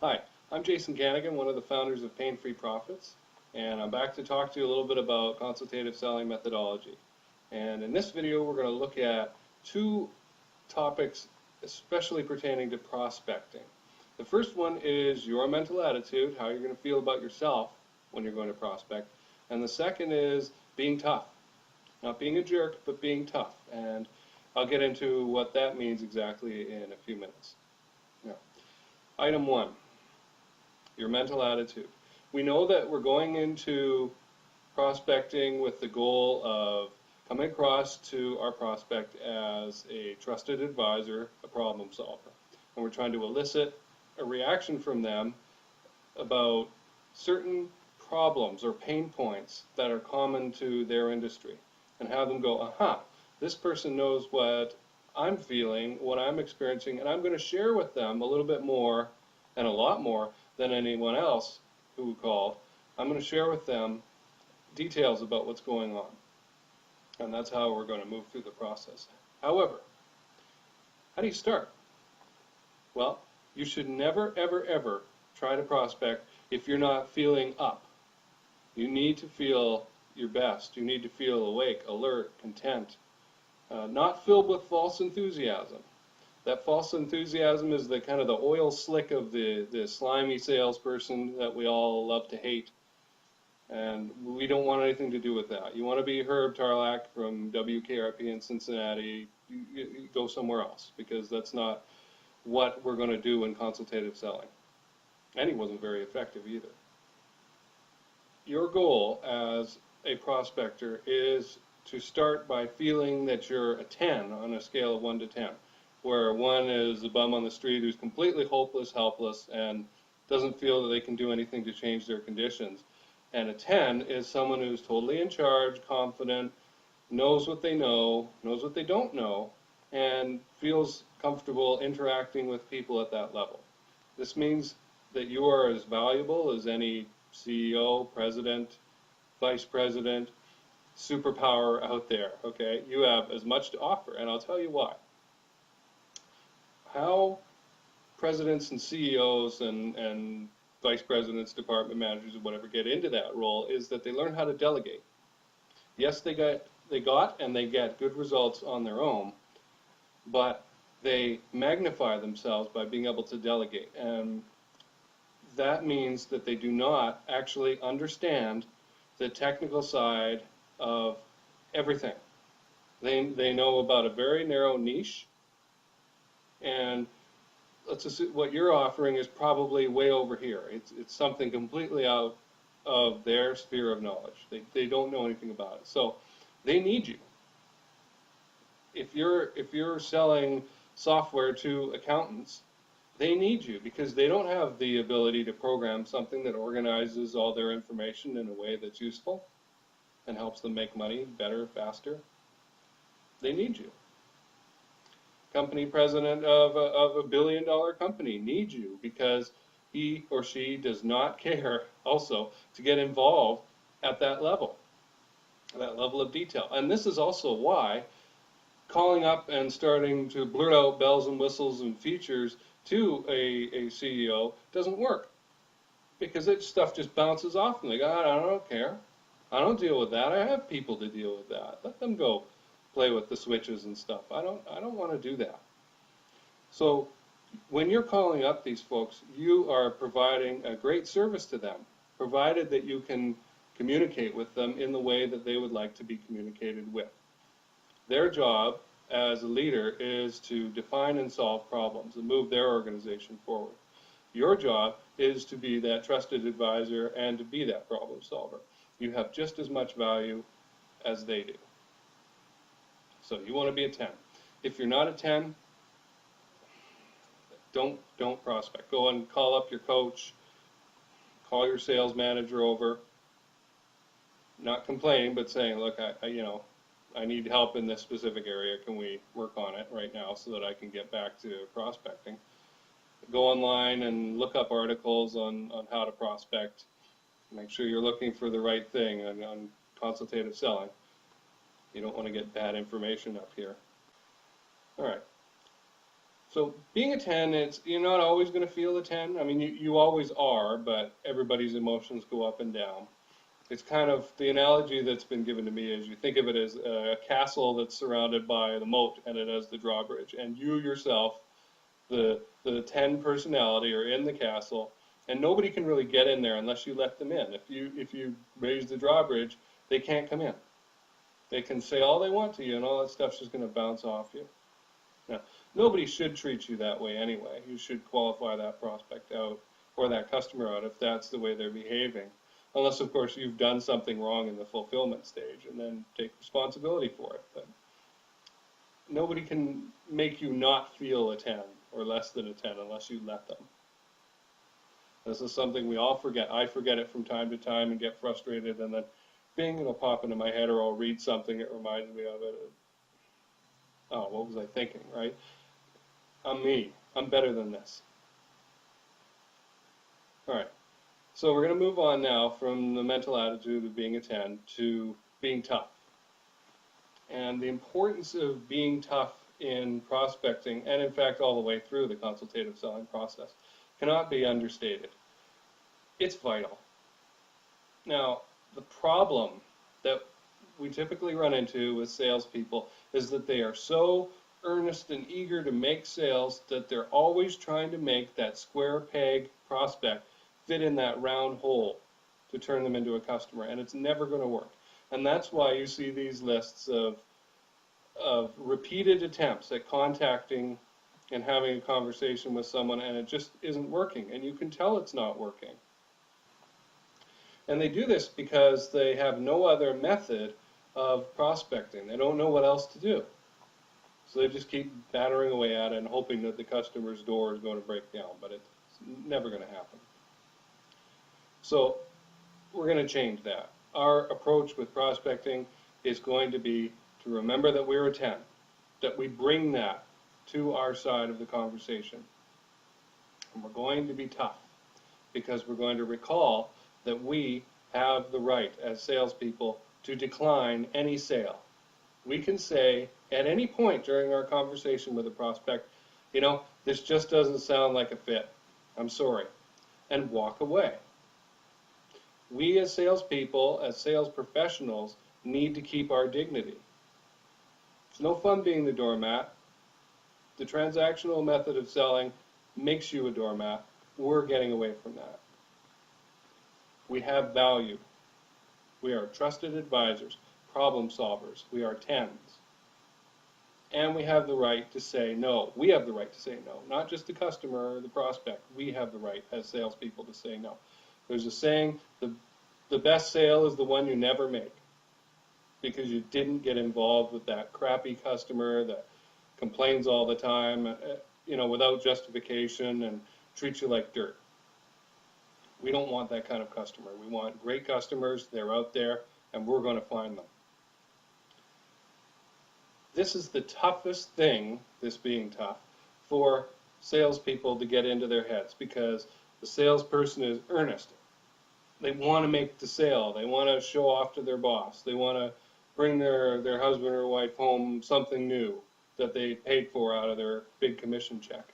Hi, I'm Jason Gannigan, one of the founders of Pain-Free Profits, and I'm back to talk to you a little bit about consultative selling methodology. And in this video, we're going to look at two topics especially pertaining to prospecting. The first one is your mental attitude, how you're going to feel about yourself when you're going to prospect. And the second is being tough. Not being a jerk, but being tough. And I'll get into what that means exactly in a few minutes. Now, item one, your mental attitude. We know that we're going into prospecting with the goal of coming across to our prospect as a trusted advisor, a problem solver. And we're trying to elicit a reaction from them about certain problems or pain points that are common to their industry and have them go, aha, this person knows what I'm feeling, what I'm experiencing, and I'm going to share with them a little bit more and a lot more than anyone else who called. I'm going to share with them details about what's going on. And that's how we're going to move through the process. However, how do you start? Well, you should never, ever, ever try to prospect if you're not feeling up. You need to feel your best. You need to feel awake, alert, content, not filled with false enthusiasm. That false enthusiasm is the kind of the oil slick of the slimy salesperson that we all love to hate. And we don't want anything to do with that. You want to be Herb Tarlac from WKRP in Cincinnati, you go somewhere else, because that's not what we're going to do in consultative selling. And he wasn't very effective either. Your goal as a prospector is to start by feeling that you're a 10 on a scale of 1 to 10, where 1 is a bum on the street who's completely hopeless, helpless, and doesn't feel that they can do anything to change their conditions. And a 10 is someone who's totally in charge, confident, knows what they know, knows what they don't know, and feels comfortable interacting with people at that level. This means that you are as valuable as any CEO, president, vice president, superpower out there, okay? You have as much to offer, and I'll tell you why. How presidents and CEOs and vice presidents, department managers, or whatever get into that role is that they learn how to delegate. Yes, they got and they get good results on their own, but they magnify themselves by being able to delegate. And that means that they do not actually understand the technical side of everything. They know about a very narrow niche, and let's assume what you're offering is probably way over here. It's something completely out of their sphere of knowledge. They don't know anything about it. So they need you. If you're selling software to accountants, they need you because they don't have the ability to program something that organizes all their information in a way that's useful and helps them make money better, faster. They need you. Company president of a billion-dollar company needs you because he or she does not care also to get involved at that level of detail. And this is also why calling up and starting to blurt out bells and whistles and features to a CEO doesn't work, because that stuff just bounces off them. They go, I don't care. I don't deal with that. I have people to deal with that. Let them go play with the switches and stuff. I don't want to do that. So when you're calling up these folks, you are providing a great service to them, provided that you can communicate with them in the way that they would like to be communicated with. Their job as a leader is to define and solve problems and move their organization forward. Your job is to be that trusted advisor and to be that problem solver. You have just as much value as they do. So you want to be a 10. If you're not a 10, don't prospect. Go and call up your coach, call your sales manager over, not complaining, but saying, look, I need help in this specific area. Can we work on it right now so that I can get back to prospecting? Go online and look up articles on how to prospect. Make sure you're looking for the right thing on consultative selling. You don't want to get bad information up here. All right. So being a 10, you're not always going to feel a 10. I mean, you always are, but everybody's emotions go up and down. It's kind of the analogy that's been given to me is you think of it as a castle that's surrounded by the moat and it has the drawbridge, and you yourself, the 10 personality, are in the castle, and nobody can really get in there unless you let them in. If you raise the drawbridge, they can't come in. They can say all they want to you, and all that stuff's just going to bounce off you. Now, nobody should treat you that way anyway. You should qualify that prospect out or that customer out if that's the way they're behaving. Unless, of course, you've done something wrong in the fulfillment stage and then take responsibility for it. But nobody can make you not feel a 10 or less than a 10 unless you let them. This is something we all forget. I forget it from time to time and get frustrated, and then bing, it'll pop into my head, or I'll read something that reminds me of it. Oh, what was I thinking, right? I'm me. I'm better than this. All right. So we're going to move on now from the mental attitude of being a 10 to being tough. And the importance of being tough in prospecting, and in fact all the way through the consultative selling process, cannot be understated. It's vital. Now, the problem that we typically run into with salespeople is that they are so earnest and eager to make sales that they're always trying to make that square peg prospect fit in that round hole to turn them into a customer, and it's never going to work. And that's why you see these lists of repeated attempts at contacting and having a conversation with someone, and it just isn't working, and you can tell it's not working. And they do this because they have no other method of prospecting. They don't know what else to do. So they just keep battering away at it and hoping that the customer's door is going to break down, but it's never going to happen. So we're going to change that. Our approach with prospecting is going to be to remember that we're a 10, that we bring that to our side of the conversation. And we're going to be tough because we're going to recall that we have the right as salespeople to decline any sale. We can say at any point during our conversation with a prospect, you know, this just doesn't sound like a fit. I'm sorry. And walk away. We as salespeople, as sales professionals, need to keep our dignity. It's no fun being the doormat. The transactional method of selling makes you a doormat. We're getting away from that. We have value. We are trusted advisors, problem solvers. We are 10s. And we have the right to say no. We have the right to say no, not just the customer or the prospect. We have the right as salespeople to say no. There's a saying, the best sale is the one you never make, because you didn't get involved with that crappy customer that complains all the time, without justification and treats you like dirt. We don't want that kind of customer. We want great customers. They're out there, and we're going to find them. This is the toughest thing, this being tough, for salespeople to get into their heads, because the salesperson is earnest. They want to make the sale. They want to show off to their boss. They want to bring their husband or wife home something new that they paid for out of their big commission check.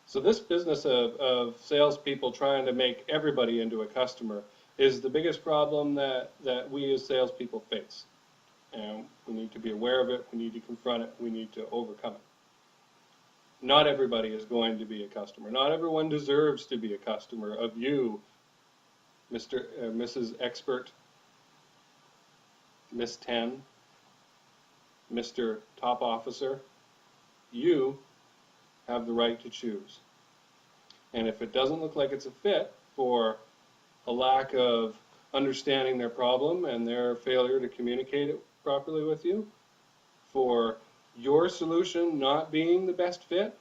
So this business of salespeople trying to make everybody into a customer is the biggest problem that we as salespeople face. And we need to be aware of it. We need to confront it. We need to overcome it. Not everybody is going to be a customer. Not everyone deserves to be a customer of you, Mr. or Mrs. Expert, Miss 10, Mr. Top Officer. You have the right to choose. And if it doesn't look like it's a fit for a lack of understanding their problem and their failure to communicate it properly with you, for your solution not being the best fit,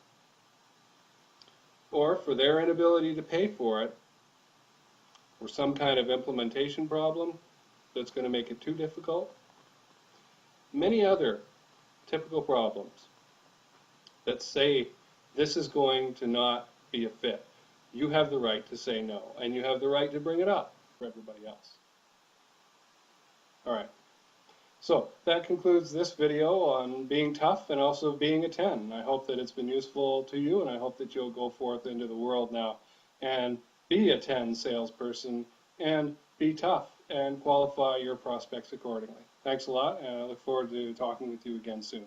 or for their inability to pay for it, or some kind of implementation problem that's going to make it too difficult, many other typical problems that say this is going to not be a fit, you have the right to say no, and you have the right to bring it up for everybody else. All right. So that concludes this video on being tough and also being a 10. I hope that it's been useful to you, and I hope that you'll go forth into the world now and be a 10 salesperson and be tough and qualify your prospects accordingly. Thanks a lot, and I look forward to talking with you again soon.